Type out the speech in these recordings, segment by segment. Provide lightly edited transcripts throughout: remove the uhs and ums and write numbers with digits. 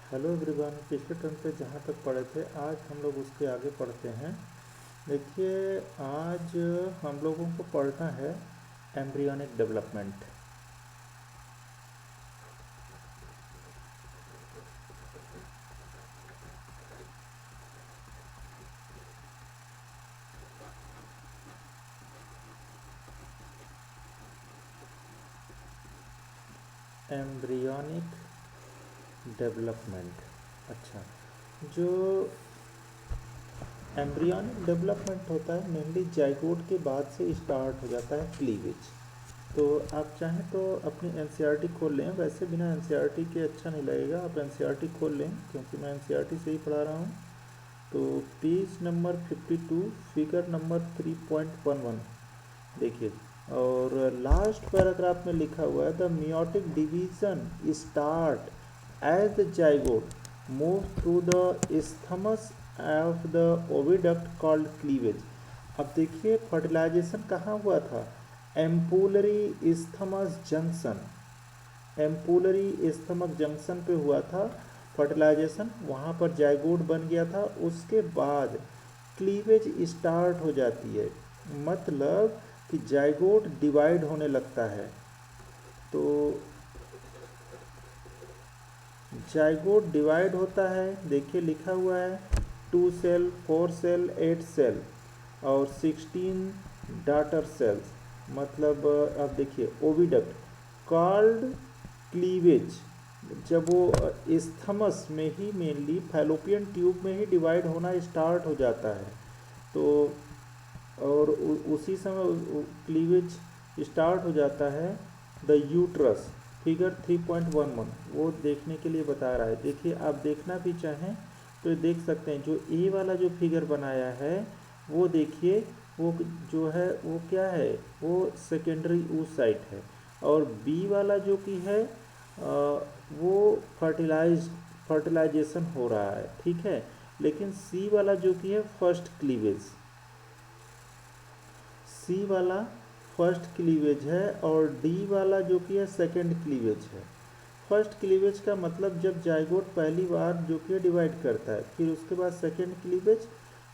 Hello everyone. पिछले term पे जहाँ तक पढ़े थे आज हम लोग उसके आगे पढ़ते हैं। देखिए, आज हम लोगों को पढ़ना है एम्ब्रियोनिक डेवलपमेंट। Embryonic development. अच्छा, जो एम्ब्रियोनिक डेवलपमेंट होता है मेनली जाइगोट के बाद से स्टार्ट हो जाता है क्लीवेज। तो आप चाहें तो अपनी एनसीईआरटी खोल लें। वैसे बिना एनसीईआरटी के अच्छा नहीं लगेगा, आप एनसीईआरटी खोल लें क्योंकि मैं एनसीईआरटी से ही पढ़ा रहा हूँ। तो पेज नंबर 52 फिगर नंबर 3.11 देखिए, और लास्ट पैराग्राफ में लिखा हुआ है the meiotic division start as the zygote move through the isthmus of the oviduct called cleavage. अब देखिए, फर्टिलाइजेशन कहाँ हुआ था? Ampullary isthmus junction, ampullary isthmus junction पे हुआ था फर्टिलाइजेशन। वहाँ पर जाइगोट बन गया था, उसके बाद क्लीवेज स्टार्ट हो जाती है। मतलब कि जाइगोट डिवाइड होने लगता है। तो जाइगोट डिवाइड होता है, देखिए लिखा हुआ है 2 सेल, 4 सेल, 8 सेल और 16 डाटर सेल्स। मतलब अब देखिए ओविडक्ट कॉल्ड क्लीवेज, जब वो इस्थमस में ही मेनली फैलोपियन ट्यूब में ही डिवाइड होना स्टार्ट हो जाता है। तो और उसी समय क्लीवेज स्टार्ट हो जाता है। द यूट्रस फिगर 3.11 वो देखने के लिए बता रहा है। देखिए, आप देखना भी चाहें तो देख सकते हैं। जो ए वाला जो फिगर बनाया है वो देखिए, वो जो है वो क्या है, वो सेकेंडरी oocyte है। और बी वाला जो कि है वो फर्टिलाइजेशन हो रहा है, ठीक है। लेकिन सी वाला जो कि है फर्स्ट क्लीवेज, सी वाला फर्स्ट क्लीवेज है और डी वाला जो कि है सेकंड क्लीवेज है। फर्स्ट क्लीवेज का मतलब जब जाइगोट पहली बार जो कि डिवाइड करता है, फिर उसके बाद सेकंड क्लीवेज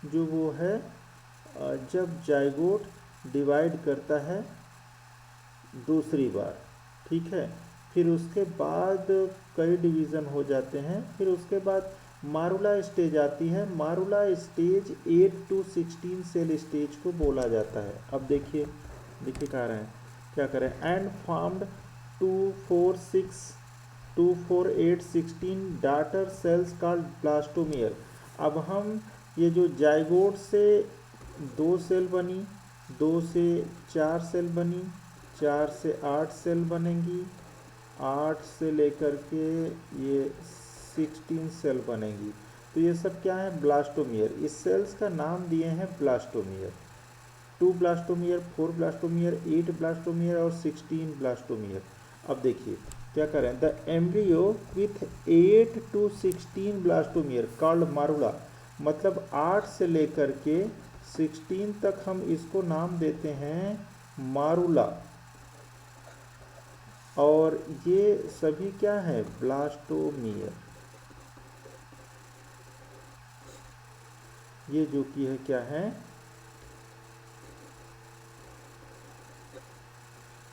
जो वो है जब जाइगोट डिवाइड करता है दूसरी बार, ठीक है। फिर उसके बाद कई डिवीज़न हो जाते हैं। फिर उसके बाद मारुला स्टेज आती है। मारुला स्टेज 8 to 16 सेल स्टेज को बोला जाता है। अब देखिए, देखिए कह रहे हैं, क्या करें, and farmed 2 4 6 2 4 8 16 daughter cells called blastomere. अब हम ये जो जाइगोट से 2 सेल बनी, 2 से 4 सेल बनी, 4 से 8 सेल बनेंगी, 8 से लेकर के ये 16 सेल बनेंगी। तो ये सब क्या है? ब्लास्टोमियर। इस सेल्स का नाम दिए हैं ब्लास्टोमियर। 2 ब्लास्टोमियर, 4 ब्लास्टोमियर, 8 ब्लास्टोमियर और 16 ब्लास्टोमियर। अब देखिए क्या करें, the embryo with 8 to 16 blastomere called morula. मतलब 8 से लेकर के 16 तक हम इसको नाम देते हैं मारुला। और ये सभी क्या है? ब्लास्टोमियर। ये जो कि है क्या है?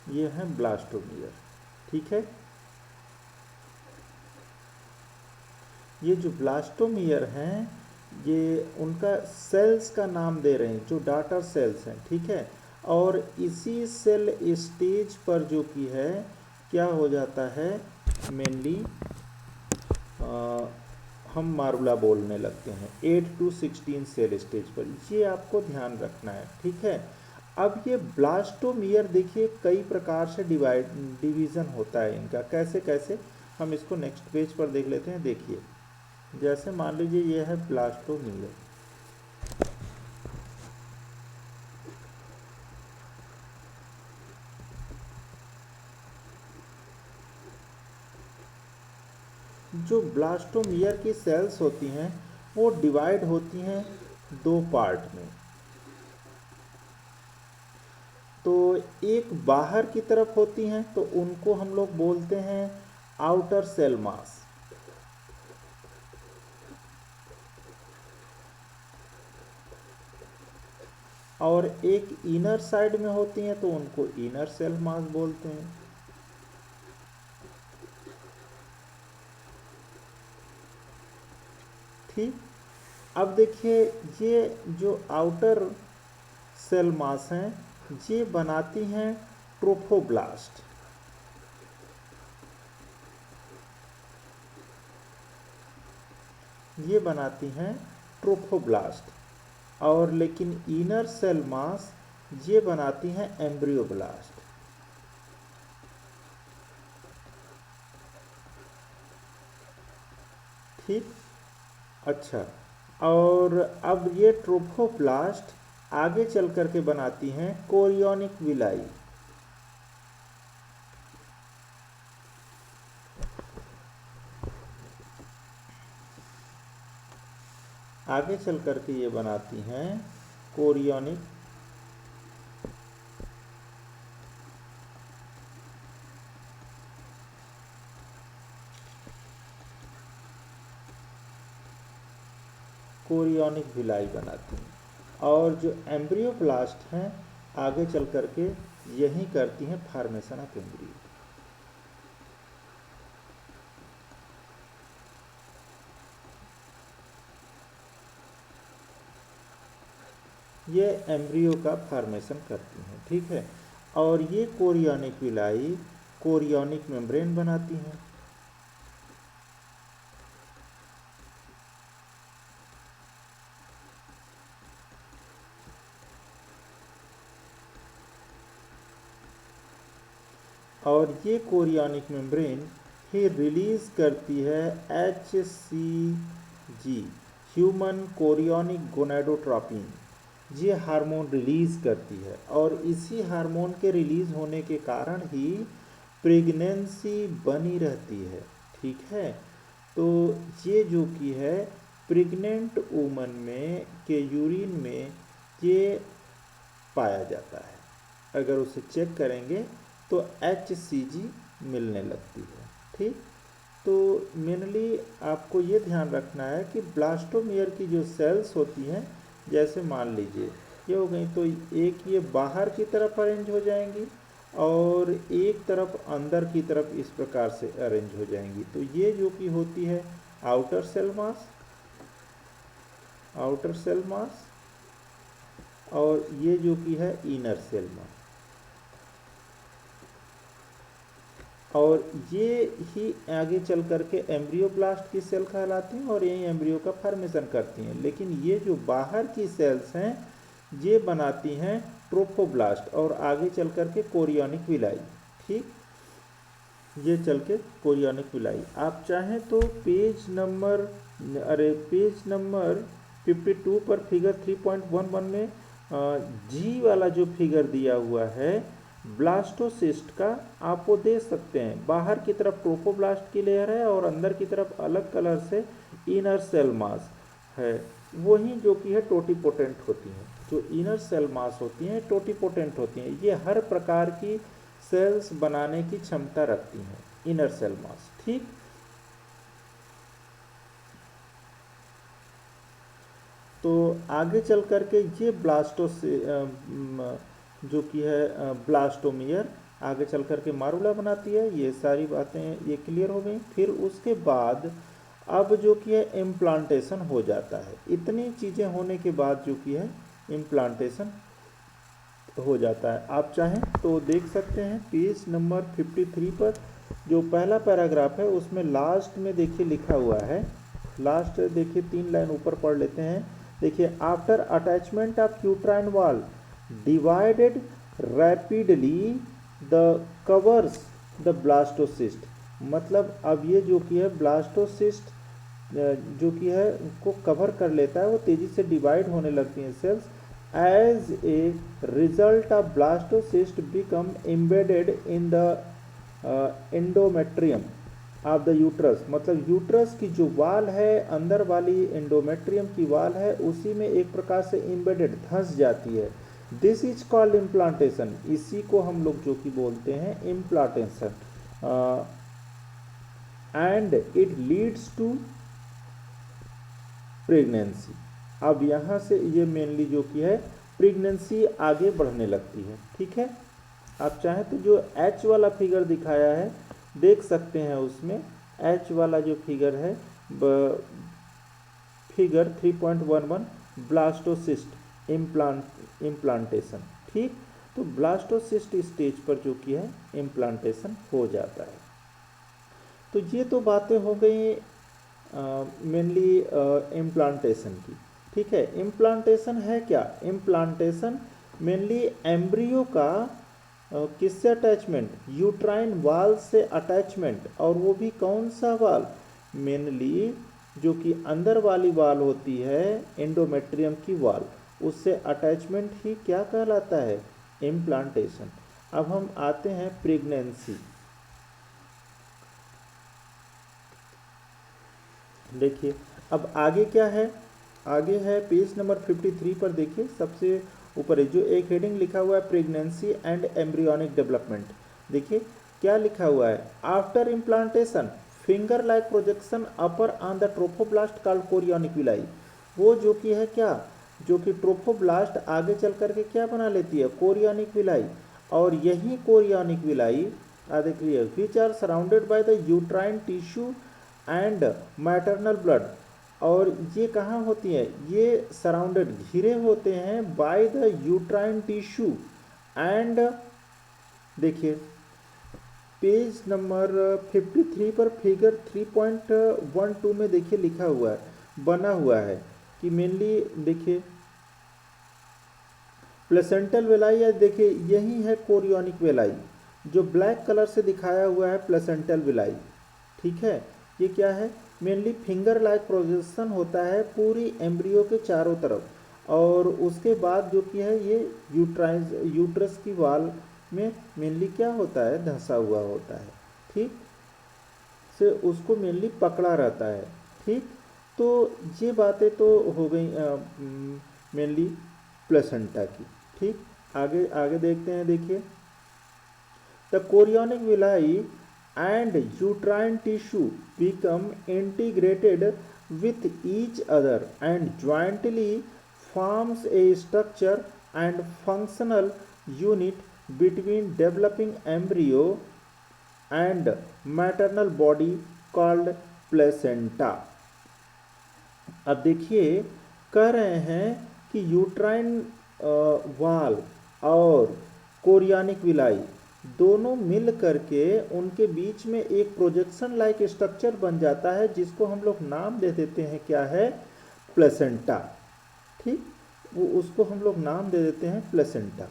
ये है ब्लास्टोमियर, ठीक है। ये जो ब्लास्टोमियर हैं, ये उनका सेल्स का नाम दे रहे हैं जो डाटर सेल्स हैं, ठीक है। और इसी सेल स्टेज पर जो कि है क्या हो जाता है, मेनली हम मारुला बोलने लगते हैं 8 to 16 सेल स्टेज पर। ये आपको ध्यान रखना है, ठीक है। अब ये ब्लास्टोमियर देखिए कई प्रकार से डिवीज़न होता है इनका। कैसे कैसे, हम इसको नेक्स्ट पेज पर देख लेते हैं। देखिए, जैसे मान लीजिए ये है ब्लास्टोमियर। जो ब्लास्टोमियर की सेल्स होती हैं वो डिवाइड होती हैं 2 पार्ट में। तो एक बाहर की तरफ होती हैं तो उनको हम लोग बोलते हैं आउटर सेल मास, और एक इनर साइड में होती हैं तो उनको इनर सेल मास बोलते हैं। ठीक, अब देखिए ये जो आउटर सेल मास हैं ये बनाती हैं ट्रोफोब्लास्ट। ये बनाती हैं ट्रोफोब्लास्ट, और लेकिन इनर सेल मास ये बनाती हैं एम्ब्रियोब्लास्ट। ठीक, अच्छा, और अब ये ट्रोफोब्लास्ट आगे चल करके बनाती हैं कोरियोनिक विलाई। आगे चल करके ये बनाती हैं कोरियोनिक विलाई बनाती हैं, और जो एम्ब्रियोब्लास्ट हैं आगे चल करके यही करती हैं फॉर्मेशन ऑफ एम्ब्रियो। ये एम्ब्रियो का फॉर्मेशन करती हैं। ठीक है, और ये कोरियोनिक विलाई कोरियोनिक मेम्ब्रेन बनाती हैं। और ये कोरियोनिक मेम्ब्रेन ही रिलीज करती है HCG, ह्यूमन कोरियोनिक गोनाडोट्रोपिन। ये हार्मोन रिलीज करती है, और इसी हार्मोन के रिलीज होने के कारण ही प्रेगनेंसी बनी रहती है। ठीक है, तो ये जो कि है प्रेग्नेंट वुमन में के यूरिन में ये पाया जाता है। अगर उसे चेक करेंगे तो HCG मिलने लगती है। ठीक, तो मेनली आपको ये ध्यान रखना है कि ब्लास्टोमियर की जो सेल्स होती हैं, जैसे मान लीजिए ये हो गई, तो एक ये बाहर की तरफ अरेंज हो जाएंगी और एक तरफ अंदर की तरफ इस प्रकार से अरेंज हो जाएंगी। तो ये जो कि होती है आउटर सेल मास, और ये जो कि है इनर सेल मास, और ये ही आगे चल करके एम्ब्रियोब्लास्ट की सेल कहलाती हैं और यही एम्ब्रियो का फॉर्मेशन करती हैं। लेकिन ये जो बाहर की सेल्स हैं ये बनाती हैं ट्रोफोब्लास्ट और आगे चल करके कोरियोनिक विलाई। ठीक, ये चल के कोरियोनिक विलाई। आप चाहें तो पेज नंबर 52 पर फिगर 3.11 में जी वाला जो फिगर दिया हुआ है ब्लास्टोसिस्ट का, आप वो दे सकते हैं। बाहर की तरफ ट्रोफोब्लास्ट की लेयर है और अंदर की तरफ अलग कलर से इनर सेल मास है, वही जो कि है टोटीपोटेंट होती हैं। जो इनर सेल मास होती हैं टोटीपोटेंट होती हैं, ये हर प्रकार की सेल्स बनाने की क्षमता रखती हैं, इनर सेल मास। ठीक, तो आगे चल करके ये जो कि है ब्लास्टोमियर आगे चल करके मारुला बनाती है। ये सारी बातें ये क्लियर हो गई। फिर उसके बाद अब जो कि है इम्प्लांटेशन हो जाता है। इतनी चीज़ें होने के बाद जो कि है इम्प्लांटेशन हो जाता है। आप चाहें तो देख सकते हैं पेज नंबर 53 पर जो पहला पैराग्राफ है उसमें लास्ट में देखिए लिखा हुआ है, लास्ट देखिए 3 लाइन ऊपर पढ़ लेते हैं। देखिए, after attachment of uterine wall divided rapidly the covers the blastocyst. मतलब अब ये जो कि है ब्लास्टोसिस्ट जो कि है को कवर कर लेता है, वो तेजी से डिवाइड होने लगती हैं cells. As a result of blastocyst become embedded in the endometrium of the uterus. मतलब यूट्रस की जो वाल है, अंदर वाली एंडोमेट्रियम की वाल है, उसी में एक प्रकार से एम्बेडेड धंस जाती है। This is called implantation. इसी को हम लोग जो कि बोलते हैं implantation, and it leads to pregnancy. अब यहाँ से ये मेनली जो कि है प्रेगनेंसी आगे बढ़ने लगती है। ठीक है, आप चाहें तो जो एच वाला फिगर दिखाया है देख सकते हैं, उसमें एच वाला जो फिगर है फिगर 3.11 ब्लास्टोसिस्ट इम्प्लांटेशन। ठीक, तो ब्लास्टोसिस्ट स्टेज पर जो कि है इम्प्लांटेशन हो जाता है। तो ये तो बातें हो गई मेनली इम्प्लांटेशन की। ठीक है, इम्प्लांटेशन है क्या? इम्प्लांटेशन मेनली एम्ब्रियो का किससे अटैचमेंट? यूट्राइन वाल से अटैचमेंट, और वो भी कौन सा वाल? मेनली जो कि अंदर वाली वाल होती है एंडोमेट्रियम की वाल, उससे अटैचमेंट ही क्या कहलाता है? इम्प्लांटेशन। अब हम आते हैं प्रेगनेंसी। देखिए अब आगे क्या है, आगे है पेज नंबर 53 पर। देखिए सबसे ऊपर है जो एक हेडिंग लिखा हुआ है प्रेगनेंसी एंड एम्ब्रियोनिक डेवलपमेंट। देखिए क्या लिखा हुआ है, after implantation finger like projection upper on the trophoblast called chorionic villi. वो जो कि है क्या, जो कि ट्रोफोब्लास्ट आगे चल करके क्या बना लेती है? Chorionic villi. और यही कोरियोनिक विलाई देखिए which are surrounded by the uterine tissue and maternal blood. और ये कहाँ होती हैं? ये सराउंडेड घिरे होते हैं bye the uterine tissue and, देखिए पेज नंबर 53 पर फिगर 3.12 में देखिए लिखा हुआ है, बना हुआ है कि मेनली देखिए प्लेसेंटल वेलाई है। देखिए यही है कोरियोनिक वेलाई, जो ब्लैक कलर से दिखाया हुआ है प्लेसेंटल वेलाई। ठीक है, ये क्या है? मेनली फिंगर लाइक प्रोजेक्शन होता है पूरी एम्ब्रियो के चारों तरफ, और उसके बाद जो कि है ये यूट्रस की वाल में मेनली क्या होता है? धंसा हुआ होता है। ठीक, से उसको मेनली पकड़ा रहता है। ठीक, तो ये बातें तो हो गई मेनली प्लेसेंटा की। ठीक, आगे आगे देखते हैं। देखिए the chorionic villi and uterine tissue become integrated with each other and jointly forms a structure and functional unit between developing embryo and maternal body called placenta। अब देखिए कह रहे हैं कि यूट्राइन वाल और कोरियोनिक विलाई दोनों मिल करके उनके बीच में एक प्रोजेक्शन लाइक स्ट्रक्चर बन जाता है, जिसको हम लोग नाम दे देते हैं क्या है? प्लेसेंटा। ठीक, वो उसको हम लोग नाम दे देते हैं प्लेसेंटा।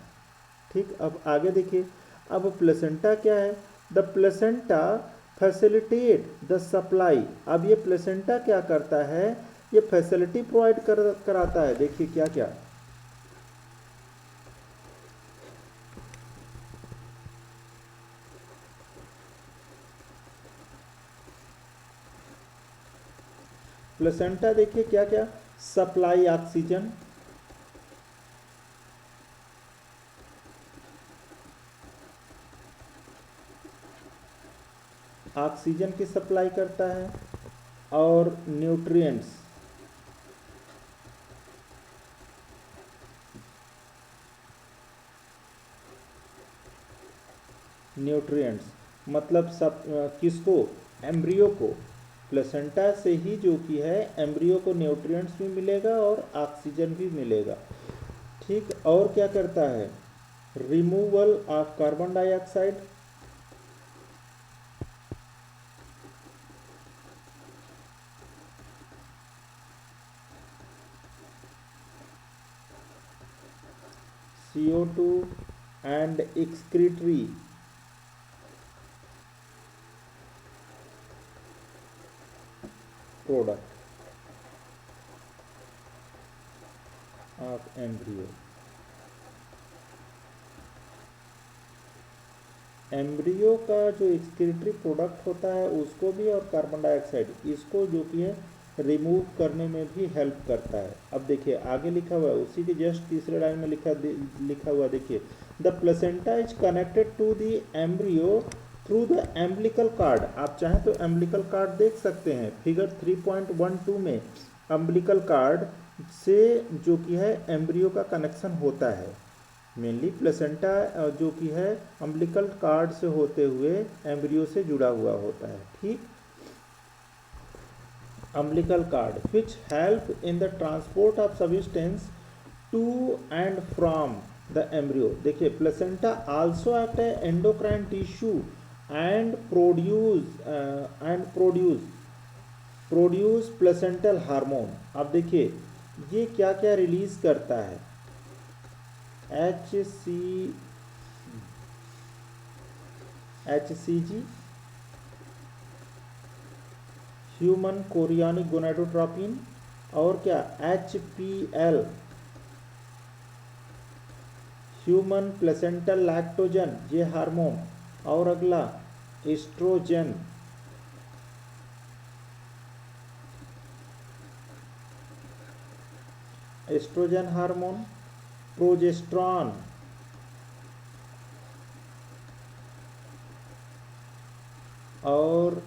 ठीक, अब आगे देखिए, अब प्लेसेंटा क्या है? The placenta facilitate the supply. अब ये प्लेसेंटा क्या करता है? ये फैसिलिटी प्रोवाइड कराता है। देखिए क्या क्या, प्लेसेंटा देखिए क्या क्या, सप्लाई ऑक्सीजन, ऑक्सीजन की सप्लाई करता है, और न्यूट्रिएंट्स, न्यूट्रिएंट्स मतलब सब किसको? एम्ब्रियो को। प्लेसेंटा से ही जो कि है एम्ब्रियो को न्यूट्रिएंट्स भी मिलेगा और ऑक्सीजन भी मिलेगा। ठीक, और क्या करता है? Removal of carbon dioxide, CO2 and excretory product of embryo। Embryo का जो एक्सक्रीटरी प्रोडक्ट होता है उसको भी, और कार्बन डाइऑक्साइड, इसको जो कि है रिमूव करने में भी हेल्प करता है। अब देखिए आगे लिखा हुआ है, उसी के जस्ट तीसरे लाइन में लिखा हुआ देखिए, the placenta is connected to the embryo through the umbilical cord. आप चाहें तो एम्ब्लिकल कार्ड देख सकते हैं फिगर 3.12 में। अम्बिलिकल कार्ड से जो कि है एम्ब्रियो का कनेक्शन होता है। मेनली प्लेसेंटा जो कि है अम्बिलिकल कार्ड से होते हुए एम्ब्रियो से जुड़ा हुआ होता है। ठीक, umbilical cord which help in the transport of substance to and from the embryo. देखिए, placenta also act a endocrine tissue and produce placental hormone. अब देखिए ये क्या क्या रिलीज करता है। HCG ह्यूमन कोरियोनिक गोनाडोट्रोपिन, और क्या HPL ह्यूमन प्लेसेंटल लैक्टोजन ये हार्मोन, और अगला एस्ट्रोजन हार्मोन, प्रोजेस्ट्रॉन और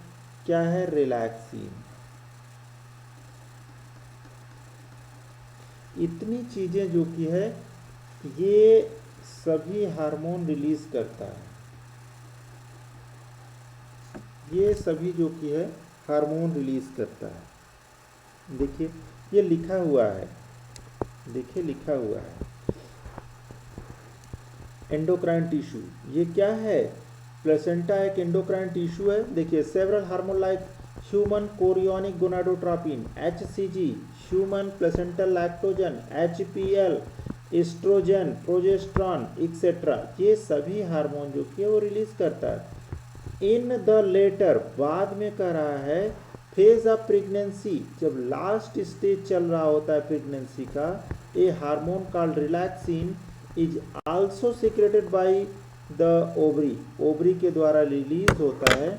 क्या है रिलैक्सिन। इतनी चीजें जो कि है ये सभी हार्मोन रिलीज करता है। ये सभी जो कि है हार्मोन रिलीज करता है। देखिए ये लिखा हुआ है, देखिए लिखा हुआ है एंडोक्राइन टिश्यू। ये क्या है? प्लेसेंटा एक एंडोक्राइन टिश्यू है। देखिए several hormone like human chorionic gonadotropin, HCG human placental lactogen, HPL estrogen, progesterone etcetera, ये सभी हार्मोन जो कि वो रिलीज करता है। इन द लेटर बाद में कह रहा है फेज ऑफ प्रेगनेंसी, जब लास्ट स्टेज चल रहा होता है प्रेगनेंसी का, a hormone called relaxin is also secreted by the ovary, ovary के द्वारा रिलीज होता है।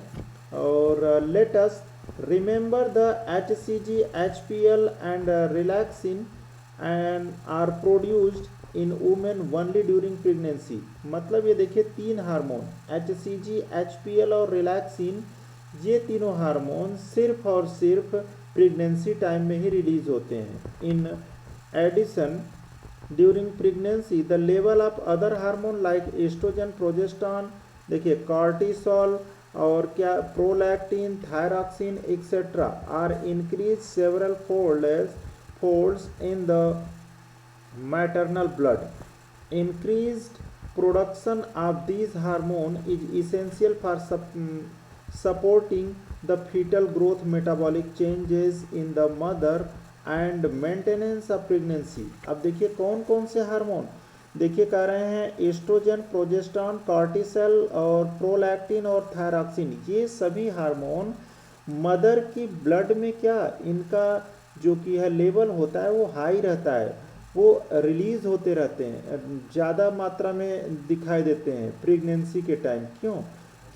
और let us remember the HCG, HPL and relaxin and are produced in women only during pregnancy. मतलब ये देखिए तीन हार्मोन HCG, HPL और रिलैक्सिन, ये तीनों हार्मोन सिर्फ और सिर्फ प्रेगनेंसी टाइम में ही रिलीज होते हैं। In addition during pregnancy the level of other hormone like estrogen, progesterone, देखिए कॉर्टिसोल और क्या prolactin, thyroxine etcetera are increase several folds in the maternal blood. Increased production of these hormones is essential for supporting the fetal growth, metabolic changes in the mother and maintenance of pregnancy. अब देखिए कौन कौन से hormone, देखिए कह रहे हैं oestrogen, progesterone, cortisol और प्रोलैक्टिन और थायरॉक्सिन, ये सभी हार्मोन मदर की ब्लड में क्या इनका जो कि है लेवल होता है वो हाई रहता है, वो रिलीज होते रहते हैं, ज़्यादा मात्रा में दिखाई देते हैं प्रेगनेंसी के टाइम। क्यों?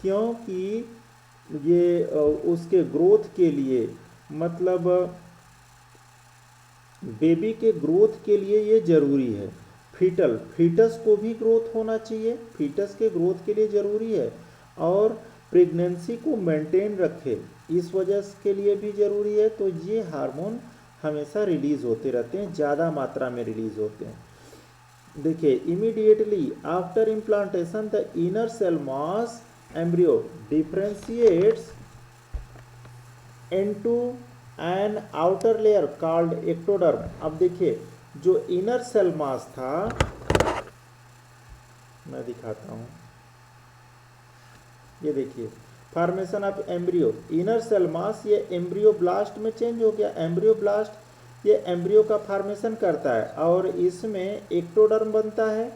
क्योंकि ये उसके ग्रोथ के लिए, मतलब बेबी के ग्रोथ के लिए ये ज़रूरी है। फीटस को भी ग्रोथ होना चाहिए, फीटस के ग्रोथ के लिए ज़रूरी है, और प्रेगनेंसी को मेंटेन रखे इस वजह के लिए भी ज़रूरी है। तो ये हार्मोन हमेशा रिलीज होते रहते हैं, ज़्यादा मात्रा में रिलीज होते हैं। देखिए immediately after implantation the inner cell mass embryo differentiates into an outer layer called ectoderm. अब देखिए जो इनर सेल मास था, मैं दिखाता हूँ, ये देखिए formation of embryo, inner cell mass, ये एम्ब्रियो ब्लास्ट में चेंज हो गया। एम्ब्रियो ब्लास्ट ये एम्ब्रियो का फॉर्मेशन करता है और इसमें एक्टोडर्म बनता है।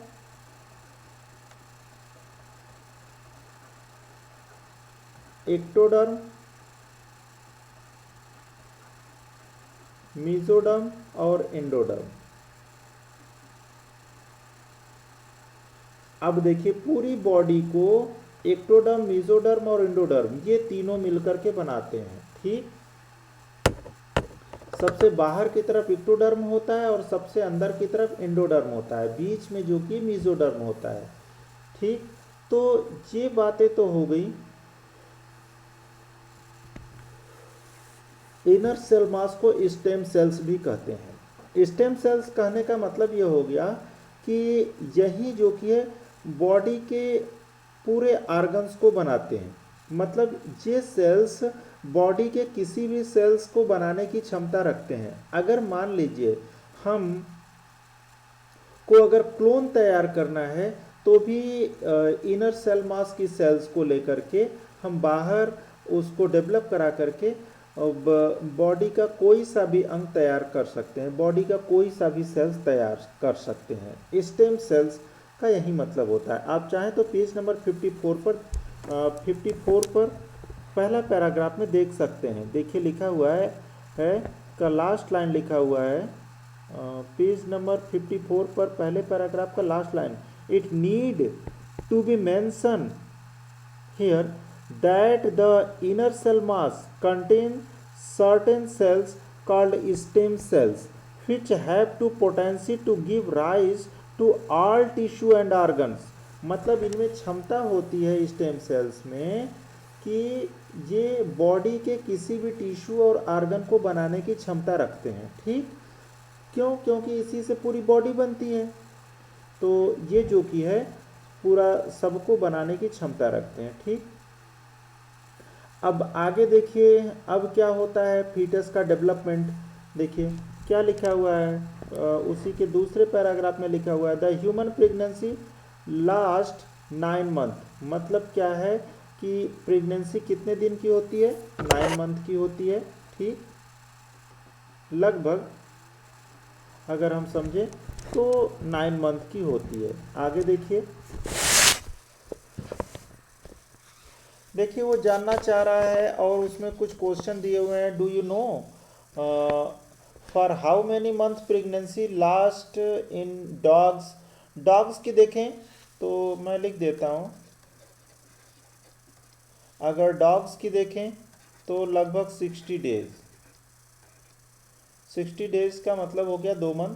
एक्टोडर्म, मेसोडर्म और एंडोडर्म। अब देखिए पूरी बॉडी को एक्टोडर्म, मेसोडर्म और एंडोडर्म ये तीनों मिलकर के बनाते हैं। ठीक, सबसे बाहर की तरफ एक्टोडर्म होता है और सबसे अंदर की तरफ एंडोडर्म होता है, बीच में जो कि मेसोडर्म होता है। ठीक, तो ये बातें तो हो गई। इनर सेल मास को स्टेम सेल्स भी कहते हैं। स्टेम सेल्स कहने का मतलब ये हो गया कि यही जो कि है बॉडी के पूरे ऑर्गन्स को बनाते हैं। मतलब ये सेल्स बॉडी के किसी भी सेल्स को बनाने की क्षमता रखते हैं। अगर मान लीजिए हम को अगर क्लोन तैयार करना है तो भी इनर सेल मास की सेल्स को लेकर के हम बाहर उसको डेवलप करा करके बॉडी का कोई सा भी अंग तैयार कर सकते हैं, बॉडी का कोई सा भी सेल्स तैयार कर सकते हैं। स्टेम सेल्स का यही मतलब होता है। आप चाहें तो पेज नंबर 54 पर पहला पैराग्राफ में देख सकते हैं। देखिए लिखा हुआ है का लास्ट लाइन लिखा हुआ है पेज नंबर 54 पर पहले पैराग्राफ का last line, it need to be mention here that the inner cell mass contains certain cells called stem cells which have to potency to give rise to all tissue and organs। मतलब इनमें क्षमता होती है stem cells में कि ये body के किसी भी टिश्यू और ऑर्गन को बनाने की क्षमता रखते हैं। ठीक क्यों? क्योंकि इसी से पूरी बॉडी बनती है। तो ये जो कि है पूरा सबको बनाने की क्षमता रखते हैं। ठीक, अब आगे देखिए अब क्या होता है फीटस का डेवलपमेंट। देखिए क्या लिखा हुआ है उसी के दूसरे पैराग्राफ में लिखा हुआ है the human pregnancy last 9 month. मतलब क्या है कि प्रेगनेंसी कितने दिन की होती है? 9 मंथ की होती है। ठीक, लगभग अगर हम समझें तो 9 मंथ की होती है। आगे देखिए वो जानना चाह रहा है और उसमें कुछ क्वेश्चन दिए हुए हैं। Do you know for how many month pregnancy last in dogs. Dogs की देखें तो मैं लिख देता हूँ। अगर डॉग्स की देखें तो लगभग 60 डेज। 60 डेज का मतलब हो गया 2 मंथ।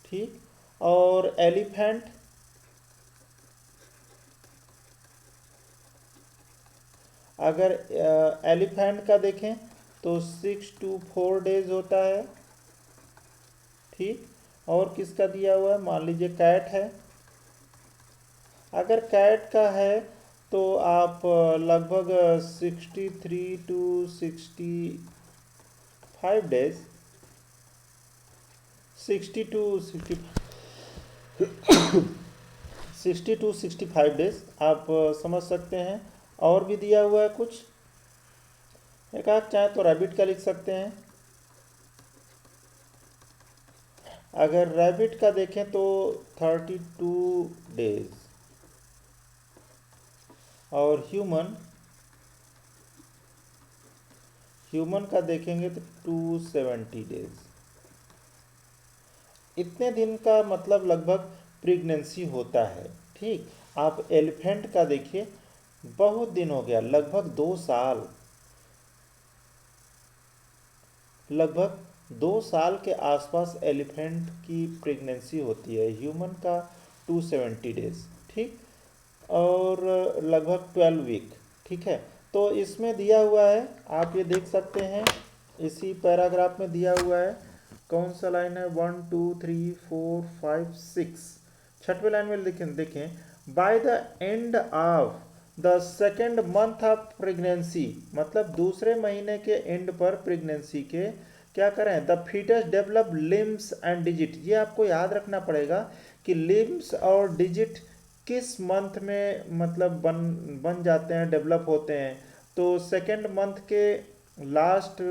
ठीक, और एलिफेंट अगर एलिफेंट का देखें तो 6 to 4 डेज होता है। ठीक, और किसका दिया हुआ है? मान लीजिए कैट है। अगर कैट का है तो आप लगभग 63 to 65 डेज 60 to 65 डेज आप समझ सकते हैं। और भी दिया हुआ है कुछ, एक आप चाहें तो रैबिट का लिख सकते हैं। अगर रैबिट का देखें तो 32 डेज और ह्यूमन का देखेंगे तो 270 डेज। इतने दिन का मतलब लगभग प्रेगनेंसी होता है। ठीक, आप एलिफेंट का देखिए बहुत दिन हो गया, लगभग 2 साल, लगभग 2 साल के आसपास एलिफेंट की प्रेगनेंसी होती है। ह्यूमन का 270 डेज। ठीक, और लगभग 12 वीक। ठीक है, तो इसमें दिया हुआ है आप ये देख सकते हैं इसी पैराग्राफ में दिया हुआ है। कौन सा लाइन है? 1 2 3 4 5 6 छठवें लाइन में देखें bye the end of the second month of pregnancy. मतलब दूसरे महीने के एंड पर प्रेगनेंसी के क्या करें? The fetus develop limbs and digit. ये आपको याद रखना पड़ेगा कि लिम्स और डिजिट किस मंथ में मतलब बन जाते हैं, डेवलप होते हैं। तो सेकेंड मंथ के लास्ट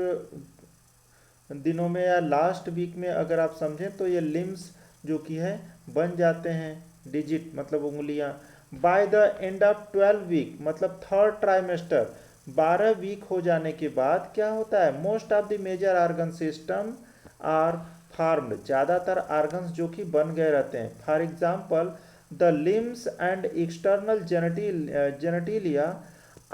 दिनों में या लास्ट वीक में अगर आप समझें तो ये लिम्स जो कि है बन जाते हैं। डिजिट मतलब उंगलियां। By the end of 12 week मतलब थर्ड ट्राइमेस्टर 12 वीक हो जाने के बाद क्या होता है? Most of the major organ system are formed. ज़्यादातर ऑर्गन्स जो कि बन गए रहते हैं। For example the limbs and external genitalia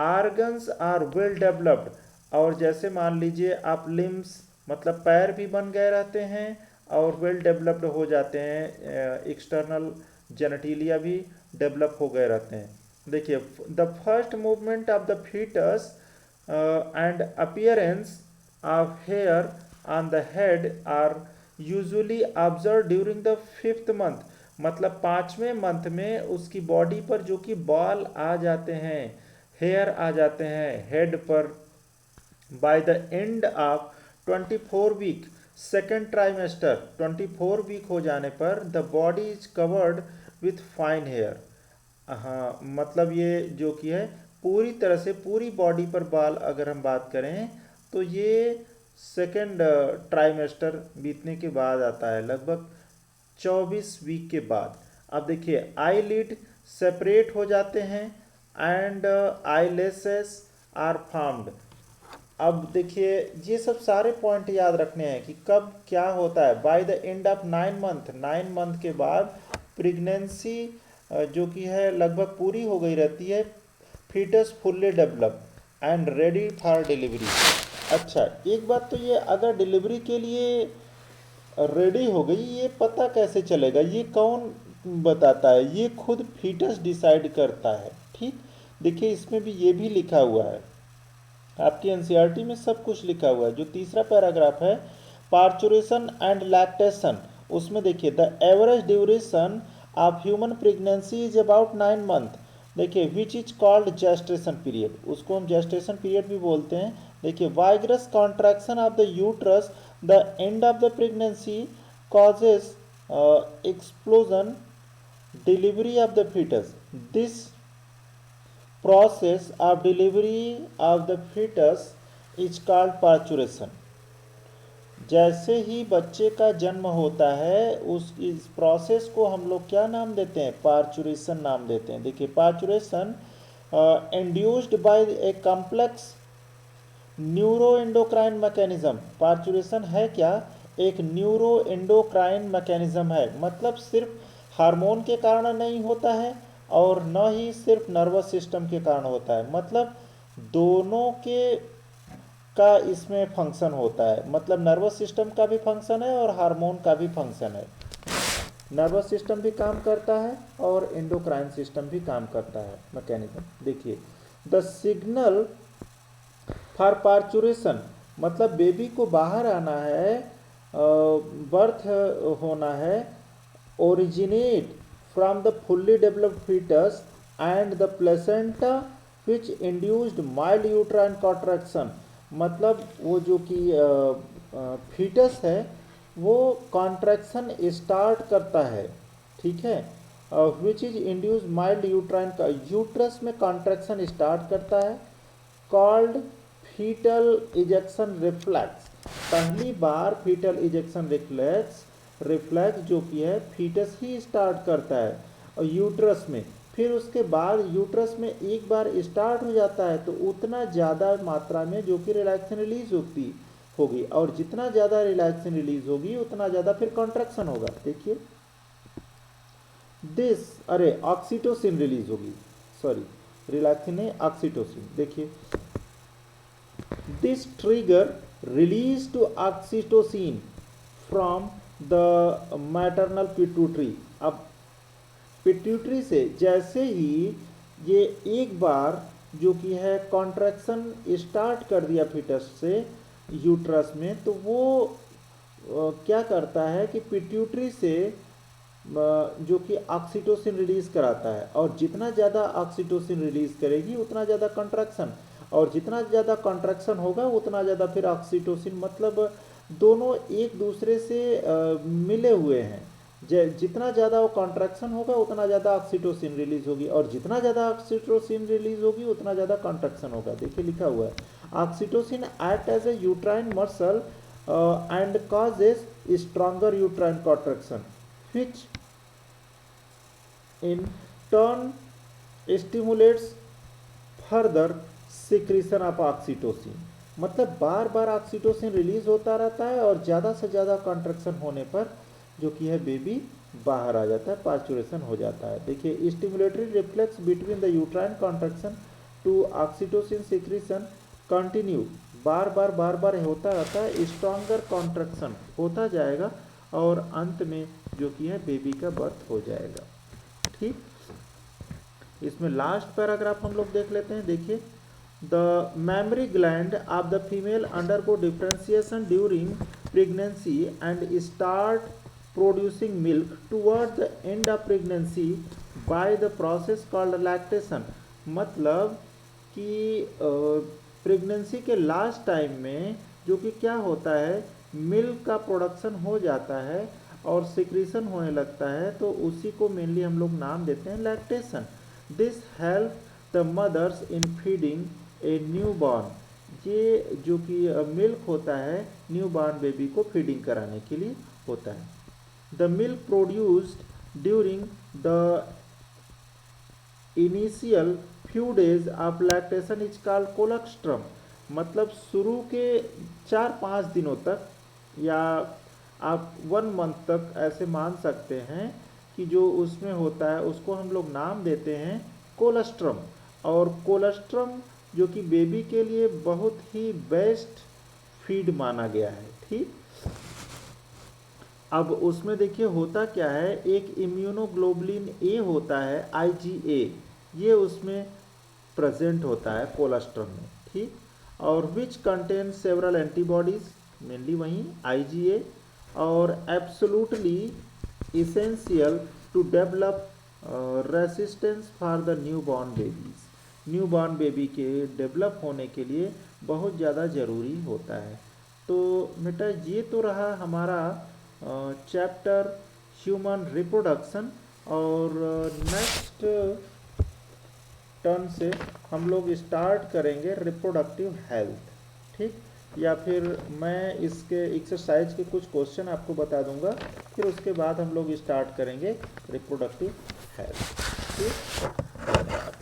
organs are well developed. और जैसे मान लीजिए आप लिम्स मतलब पैर भी बन गए रहते हैं और वेल डेवलप्ड हो जाते हैं। एक्सटर्नल जेनेटिलिया भी डेवलप हो गए रहते हैं। देखिए the first movement of the fetus and appearance of hair on the head are usually observe during the 5th month, मतलब 5वें मंथ में उसकी बॉडी पर जो कि बाल आ जाते हैं, हेयर आ जाते हैं हेड पर। By the end of 24 week second trimester, 24 week हो जाने पर the body is covered with fine hair. हाँ, मतलब ये जो कि है पूरी तरह से पूरी बॉडी पर बाल अगर हम बात करें तो ये सेकेंड ट्राइमेस्टर बीतने के बाद आता है, लगभग 24 वीक के बाद। अब देखिए आई लिड सेपरेट हो जाते हैं एंड आईलेसेस आर फॉर्म्ड। अब देखिए ये सब सारे पॉइंट याद रखने हैं कि कब क्या होता है। Bye the end of 9 month, 9 month के बाद प्रेगनेंसी जो कि है लगभग पूरी हो गई रहती है, fetus fully develop and ready for delivery. अच्छा, एक बात तो ये, अगर डिलीवरी के लिए रेडी हो गई, ये पता कैसे चलेगा, ये कौन बताता है? ये खुद फीटस डिसाइड करता है। ठीक, देखिए इसमें भी ये भी लिखा हुआ है, आपकी एनसीईआरटी में सब कुछ लिखा हुआ है। जो तीसरा पैराग्राफ है, पार्चुरेशन एंड लैक्टेशन, उसमें देखिए the average duration of human pregnancy is about 9 month. देखिए which is called gestation period, उसको हम जेस्टेशन पीरियड भी बोलते हैं। देखिए vigorous contraction of the uterus the end of the pregnancy causes explosion delivery of the foetus. This process of delivery of the fetus is called parturition। जैसे ही बच्चे का जन्म होता है इस प्रोसेस को हम लोग क्या नाम देते हैं? पार्चुरेशन नाम देते हैं। देखिए parturition induced by a complex neuro endocrine mechanism. Parturition है क्या? एक न्यूरो एंडोक्राइन मैकेनिज्म है, मतलब सिर्फ हार्मोन के कारण नहीं होता है और न ही सिर्फ नर्वस सिस्टम के कारण होता है, मतलब दोनों के का इसमें फंक्शन होता है। मतलब नर्वस सिस्टम का भी फंक्शन है और हार्मोन का भी फंक्शन है। नर्वस सिस्टम भी काम करता है और एंडोक्राइन सिस्टम भी काम करता है मैकेनिज्म। देखिए द सिग्नल फॉर पार्चुरेशन, मतलब बेबी को बाहर आना है, बर्थ होना है, originate from the fully developed fetus and the placenta which induced mild uterine contraction। मतलब वो जो कि फीटस है वो कॉन्ट्रैक्शन स्टार्ट करता है, ठीक है, which is induce mild uterine का, यूट्रस में कॉन्ट्रैक्शन स्टार्ट करता है, कॉल्ड फीटल इजेक्शन रिफ्लेक्स। पहली बार फीटल इजेक्शन रिफ्लेक्स जो कि है फीटस ही स्टार्ट करता है और यूट्रस में। फिर उसके बाद यूट्रस में एक बार स्टार्ट हो जाता है तो उतना ज़्यादा मात्रा में जो कि रिलैक्सेशन रिलीज होगी और जितना ज़्यादा रिलैक्सेशन रिलीज होगी उतना ज़्यादा फिर कॉन्ट्रैक्शन होगा। देखिए ऑक्सीटोसिन रिलीज होगी, सॉरी रिलैक्सेशन नहीं, ऑक्सीटोसिन। देखिए this trigger release to oxytocin from the maternal pituitary. अब पिट्यूटरी से जैसे ही ये एक बार जो कि है कॉन्ट्रैक्शन स्टार्ट कर दिया फीटस से यूट्रस में, तो वो क्या करता है कि पिट्यूटरी से जो कि ऑक्सीटोसिन रिलीज कराता है और जितना ज़्यादा ऑक्सीटोसिन रिलीज करेगी उतना ज़्यादा कॉन्ट्रैक्शन, और जितना ज़्यादा कॉन्ट्रैक्शन होगा उतना ज़्यादा फिर ऑक्सीटोसिन, मतलब दोनों एक दूसरे से मिले हुए हैं। जितना ज़्यादा वो कॉन्ट्रैक्शन होगा उतना ज़्यादा ऑक्सीटोसिन रिलीज होगी और जितना ज़्यादा ऑक्सीटोसिन रिलीज होगी उतना ज़्यादा कॉन्ट्रैक्शन होगा। देखिए लिखा हुआ है oxytocin act as a uterine muscle and causes stronger uterine contraction which in turn stimulates further secretion of oxytocin। मतलब बार बार ऑक्सीटोसिन रिलीज होता रहता है और ज़्यादा से ज़्यादा कॉन्ट्रैक्शन होने पर जो कि है बेबी बाहर आ जाता है, पार्चुरेशन हो जाता है। देखिए stimulatory reflex between the uterine contraction to oxytocin secretion continue, बार बार होता रहता है, स्ट्रॉन्गर कॉन्ट्रैक्शन होता जाएगा और अंत में जो कि है बेबी का बर्थ हो जाएगा। ठीक, इसमें लास्ट पैराग्राफ हम लोग देख लेते हैं। देखिए The mammary gland of the female undergo differentiation during pregnancy and start producing milk toward the end of pregnancy by the process called lactation. मतलब कि प्रेगनेंसी के लास्ट टाइम में जो कि क्या होता है, मिल्क का प्रोडक्शन हो जाता है और सिक्रीशन होने लगता है, तो उसी को मेनली हम लोग नाम देते हैं lactation. This help the mother's in feeding a new born. ये जो कि मिल्क होता है न्यू बॉर्न बेबी को फीडिंग कराने के लिए होता है. The milk produced during the initial few days of lactation is called colostrum. मतलब शुरू के 4-5 दिनों तक या आप 1 मंथ तक ऐसे मान सकते हैं कि जो उसमें होता है उसको हम लोग नाम देते हैं कोलेस्ट्रम. और कोलेस्ट्रम जो कि बेबी के लिए बहुत ही बेस्ट फीड माना गया है. ठीक, अब उसमें देखिए होता क्या है, एक इम्यूनोग्लोबुलिन ए होता है IgA, ये उसमें प्रेजेंट होता है कोलेस्ट्रम में. ठीक, और which contain several antibodies, mainly वहीं IgA, और absolutely essential to develop resistance for the newborn babies. Newborn baby के डेवलप होने के लिए बहुत ज़्यादा ज़रूरी होता है. तो बेटा ये तो रहा हमारा चैप्टर ह्यूमन रिप्रोडक्शन. और नेक्स्ट टर्न से हम लोग स्टार्ट करेंगे रिप्रोडक्टिव हेल्थ. ठीक, या फिर मैं इसके एक्सरसाइज के कुछ क्वेश्चन आपको बता दूंगा, फिर उसके बाद हम लोग स्टार्ट करेंगे रिप्रोडक्टिव हेल्थ. ठीक.